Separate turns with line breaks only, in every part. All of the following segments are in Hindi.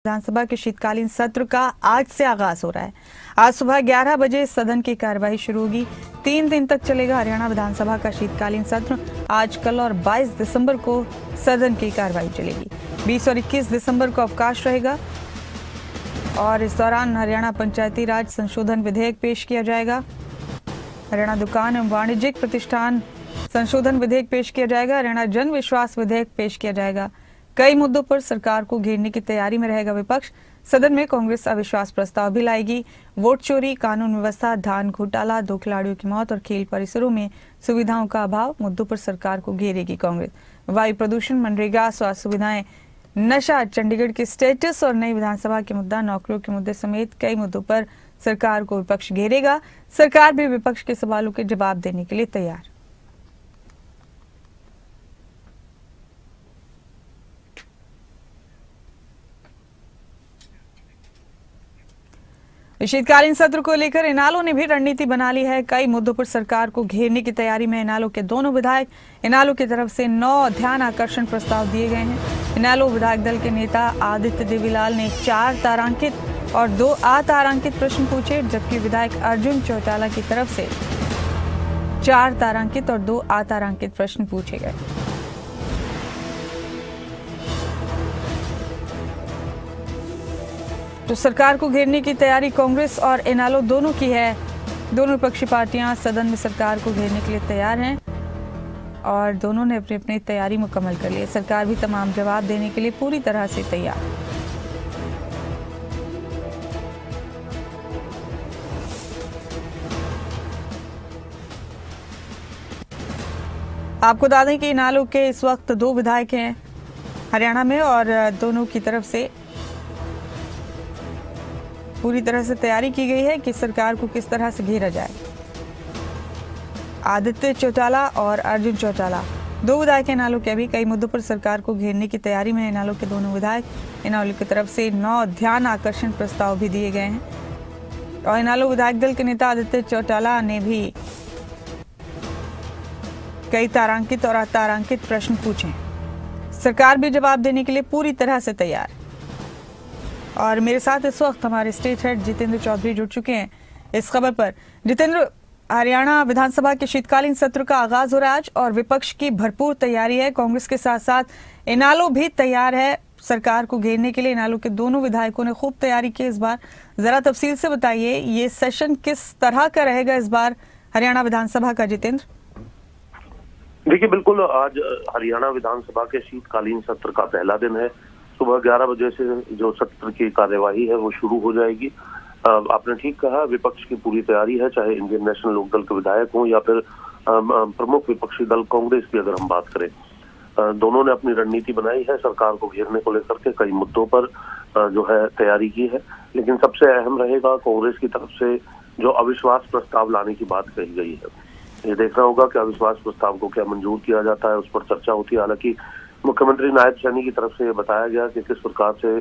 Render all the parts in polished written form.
विधानसभा के शीतकालीन सत्र का आज से आगाज हो रहा है। आज सुबह 11 बजे सदन की कार्यवाही शुरू होगी। 3 दिन तक चलेगा हरियाणा विधानसभा का शीतकालीन सत्र। आज, कल और 22 दिसंबर को सदन की कार्यवाही चलेगी। 20 और 21 दिसंबर को अवकाश रहेगा और इस दौरान हरियाणा पंचायती राज संशोधन विधेयक पेश किया जाएगा। हरियाणा दुकान एवं वाणिज्यिक प्रतिष्ठान संशोधन विधेयक पेश किया जाएगा। हरियाणा जन विश्वास विधेयक पेश किया जाएगा। कई मुद्दों पर सरकार को घेरने की तैयारी में रहेगा विपक्ष। सदन में कांग्रेस अविश्वास प्रस्ताव भी लाएगी। वोट चोरी, कानून व्यवस्था, धान घोटाला, 2 खिलाड़ियों की मौत और खेल परिसरों में सुविधाओं का अभाव मुद्दों पर सरकार को घेरेगी कांग्रेस। वायु प्रदूषण, मनरेगा, स्वास्थ्य सुविधाएं, नशा, चंडीगढ़ के स्टेटस और नई विधानसभा के मुद्दा, नौकरियों के मुद्दे समेत कई मुद्दों पर सरकार को विपक्ष घेरेगा। सरकार भी विपक्ष के सवालों के जवाब देने के लिए तैयार। शीतकालीन सत्र को लेकर इनालो ने भी रणनीति बना ली है। कई मुद्दों पर सरकार को घेरने की तैयारी में इनालो के दोनों विधायक। इनालो की तरफ से 9 ध्यान आकर्षण प्रस्ताव दिए गए हैं। इनालो विधायक दल के नेता आदित्य देवीलाल ने 4 तारांकित और 2 अतारांकित प्रश्न पूछे, जबकि विधायक अर्जुन चौटाला की तरफ से 4 तारांकित और 2 अतारांकित प्रश्न पूछे गए। तो सरकार को घेरने की तैयारी कांग्रेस और इनालो दोनों की है। दोनों विपक्षी पार्टियां सदन में सरकार को घेरने के लिए तैयार हैं और दोनों ने अपनी अपनी तैयारी मुकम्मल कर ली है। सरकार भी तमाम जवाब देने के लिए पूरी तरह से तैयार। आपको बता दें कि इनालो के इस वक्त 2 विधायक हैं हरियाणा में और दोनों की तरफ से पूरी तरह से तैयारी की गई है कि सरकार को किस तरह से घेरा जाए। आदित्य चौटाला और अर्जुन चौटाला 2 विधायक इनालो के अभी कई मुद्दों पर सरकार को घेरने की तैयारी में इनालो के दोनों विधायक। इनालो की तरफ से 9 ध्यान आकर्षण प्रस्ताव भी दिए गए हैं और इनालो विधायक दल के नेता आदित्य चौटाला ने भी कई तारांकित और अतारांकित प्रश्न पूछे। सरकार भी जवाब देने के लिए पूरी तरह से तैयार। और मेरे साथ इस वक्त हमारे स्टेट हेड जितेंद्र चौधरी जुड़ चुके हैं इस खबर पर। जितेंद्र, हरियाणा विधानसभा के शीतकालीन सत्र का आगाज हो रहा है आज और विपक्ष की भरपूर तैयारी है। कांग्रेस के साथ साथ इनालो भी तैयार है सरकार को घेरने के लिए। इनालो के दोनों विधायकों ने खूब तैयारी की इस बार। जरा तफसील से बताइए, ये सेशन किस तरह का रहेगा इस बार हरियाणा विधानसभा का? जितेंद्र,
देखिए, बिल्कुल आज हरियाणा विधानसभा के शीतकालीन सत्र का पहला दिन है। सुबह 11 बजे से जो सत्र की कार्यवाही है वो शुरू हो जाएगी। आपने ठीक कहा, विपक्ष की पूरी तैयारी है, चाहे इंडियन नेशनल लोकदल के विधायक हों या फिर प्रमुख विपक्षी दल कांग्रेस की अगर हम बात करें। दोनों ने अपनी रणनीति बनाई है सरकार को घेरने को लेकर के। कई मुद्दों पर जो है तैयारी की है, लेकिन सबसे अहम रहेगा कांग्रेस की तरफ से जो अविश्वास प्रस्ताव लाने की बात कही गई है। ये देखना होगा कि अविश्वास प्रस्ताव को क्या मंजूर किया जाता है, उस पर चर्चा होती है। हालांकि मुख्यमंत्री नायब सैनी की तरफ से ये बताया गया कि किस प्रकार से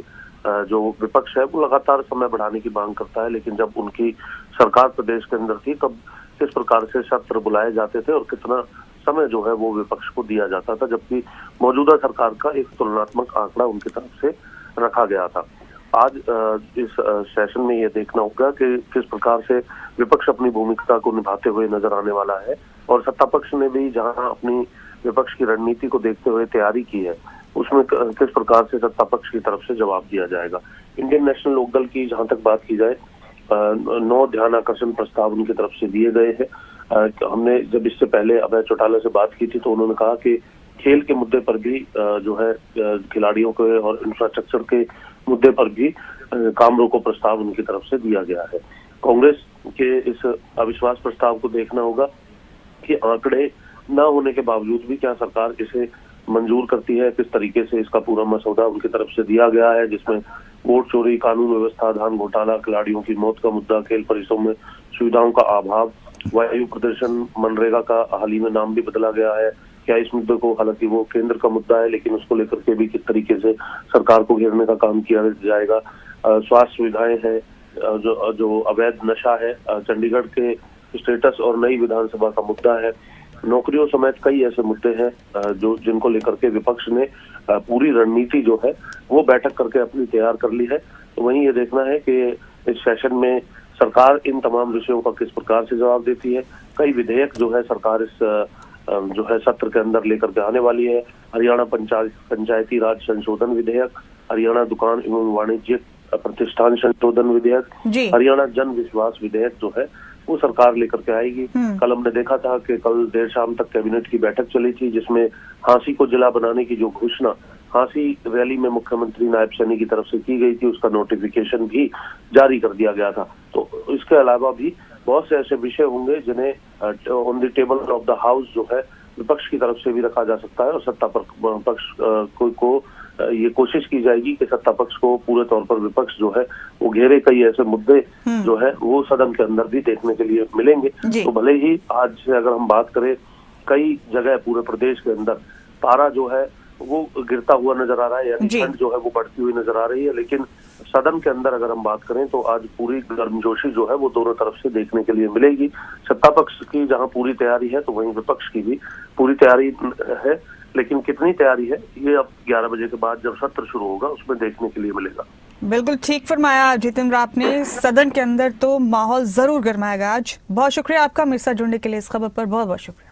जो विपक्ष है वो लगातार समय बढ़ाने की मांग करता है, लेकिन जब उनकी सरकार प्रदेश के अंदर थी तब किस प्रकार से सत्र बुलाए जाते थे और कितना समय जो है वो विपक्ष को दिया जाता था, जबकि मौजूदा सरकार का एक तुलनात्मक आंकड़ा उनकी तरफ से रखा गया था। आज इस सेशन में ये देखना होगा कि किस प्रकार से विपक्ष अपनी भूमिका को निभाते हुए नजर आने वाला है और सत्ता पक्ष ने भी जहां अपनी विपक्ष की रणनीति को देखते हुए तैयारी की है, उसमें किस प्रकार से सत्ता पक्ष की तरफ से जवाब दिया जाएगा। इंडियन नेशनल लोकदल की जहां तक बात की जाए, 9 ध्यान आकर्षण प्रस्ताव उनकी तरफ से दिए गए हैं। हमने जब इससे पहले अभय चौटाला से बात की थी तो उन्होंने कहा कि खेल के मुद्दे पर भी जो है खिलाड़ियों के और इंफ्रास्ट्रक्चर के मुद्दे पर भी काम रोको प्रस्ताव उनकी तरफ से दिया गया है। कांग्रेस के इस अविश्वास प्रस्ताव को देखना होगा कि आंकड़े न होने के बावजूद भी क्या सरकार इसे मंजूर करती है, किस तरीके से इसका पूरा मसौदा उनकी तरफ से दिया गया है, जिसमें वोट चोरी, कानून व्यवस्था, धान घोटाला, खिलाड़ियों की मौत का मुद्दा, खेल परिसरों में सुविधाओं का अभाव, वायु प्रदूषण, मनरेगा का हाल ही में नाम भी बदला गया है। क्या इस मुद्दे को, हालांकि वो केंद्र का मुद्दा है, लेकिन उसको लेकर के भी किस तरीके से सरकार को घेरने का काम किया जाएगा। स्वास्थ्य सुविधाएं हैं, जो अवैध नशा है, चंडीगढ़ के स्टेटस और नई विधानसभा का मुद्दा है, नौकरियों समेत कई ऐसे मुद्दे हैं जो जिनको लेकर के विपक्ष ने पूरी रणनीति जो है वो बैठक करके अपनी तैयार कर ली है। तो वहीं ये देखना है कि इस सेशन में सरकार इन तमाम विषयों का किस प्रकार से जवाब देती है। कई विधेयक जो है सरकार इस जो है सत्र के अंदर लेकर के आने वाली है। हरियाणा पंचायती राज संशोधन विधेयक, हरियाणा दुकान एवं वाणिज्यिक प्रतिष्ठान संशोधन विधेयक, हरियाणा जन विश्वास विधेयक जो है वो सरकार लेकर के आएगी। कल हमने देखा था कि कल देर शाम तक कैबिनेट की बैठक चली थी जिसमें हांसी को जिला बनाने की जो घोषणा हांसी रैली में मुख्यमंत्री नायब सैनी की तरफ से की गई थी उसका नोटिफिकेशन भी जारी कर दिया गया था। तो इसके अलावा भी बहुत से ऐसे विषय होंगे जिन्हें on the table of the house जो है विपक्ष की तरफ से भी रखा जा सकता है और सत्ता पक्ष को ये कोशिश की जाएगी कि सत्ता पक्ष को पूरे तौर पर विपक्ष जो है वो घेरे। कई ऐसे मुद्दे जो है वो सदन के अंदर भी देखने के लिए मिलेंगे। तो भले ही आज से अगर हम बात करें कई जगह पूरे प्रदेश के अंदर पारा जो है वो गिरता हुआ नजर आ रहा है, यानी ठंड जो है वो बढ़ती हुई नजर आ रही है, लेकिन सदन के अंदर अगर हम बात करें तो आज पूरी गर्मजोशी जो है वो दोनों तरफ से देखने के लिए मिलेगी। सत्ता पक्ष की जहां पूरी तैयारी है तो वहीं विपक्ष की भी पूरी तैयारी है, लेकिन कितनी तैयारी है ये अब 11 बजे के बाद जब सत्र शुरू होगा उसमें देखने के लिए मिलेगा।
बिल्कुल ठीक फरमाया जितेंद्र आपने। सदन के अंदर तो माहौल जरूर गर्माएगा आज। बहुत शुक्रिया आपका मेरे साथ जुड़ने के लिए। इस खबर पर बहुत बहुत शुक्रिया।